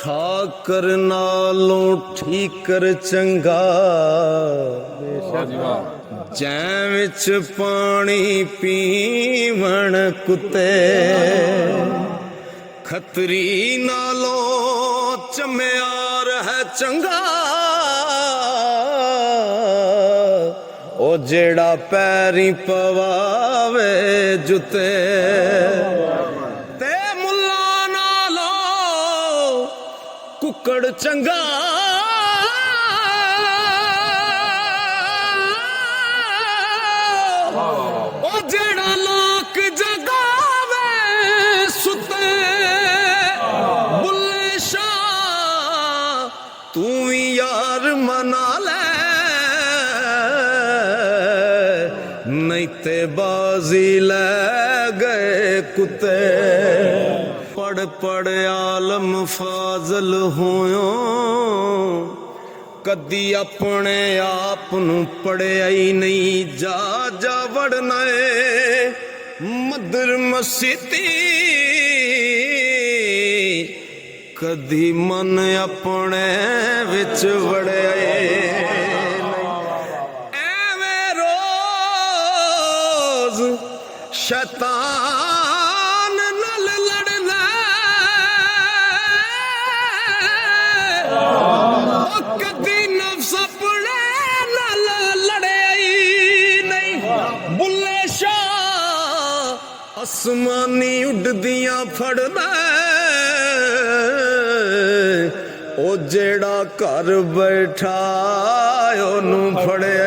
ठाकर नालों ठीकर चंगा जै विच पानी पीवण कुत्ते खतरी नालों चम्यार है चंगा ओ जेड़ा पैरी पवावे जुते ते मुल्ला नालों कुकड़ चंगा ओ जेड़ा लोक जगावे सुते बुल्ले शाह तू भी यार मना ले नहीं ते बाजी ले गए कुत्ते पढ़ पढ़ आलम फाजल होयो कदी अपने आप नू पढ़िया ही नहीं जा जा वड़ना मदर मसीती कदी मन अपने विच वड़िया एवें रोज शैतान नल लड़ना कदी नफ्स अपने नल लड़े नहीं बुल्ले शाह आसमानी उड़दियां फड़ना ओ जेड़ा घर बैठा ओनू फड़े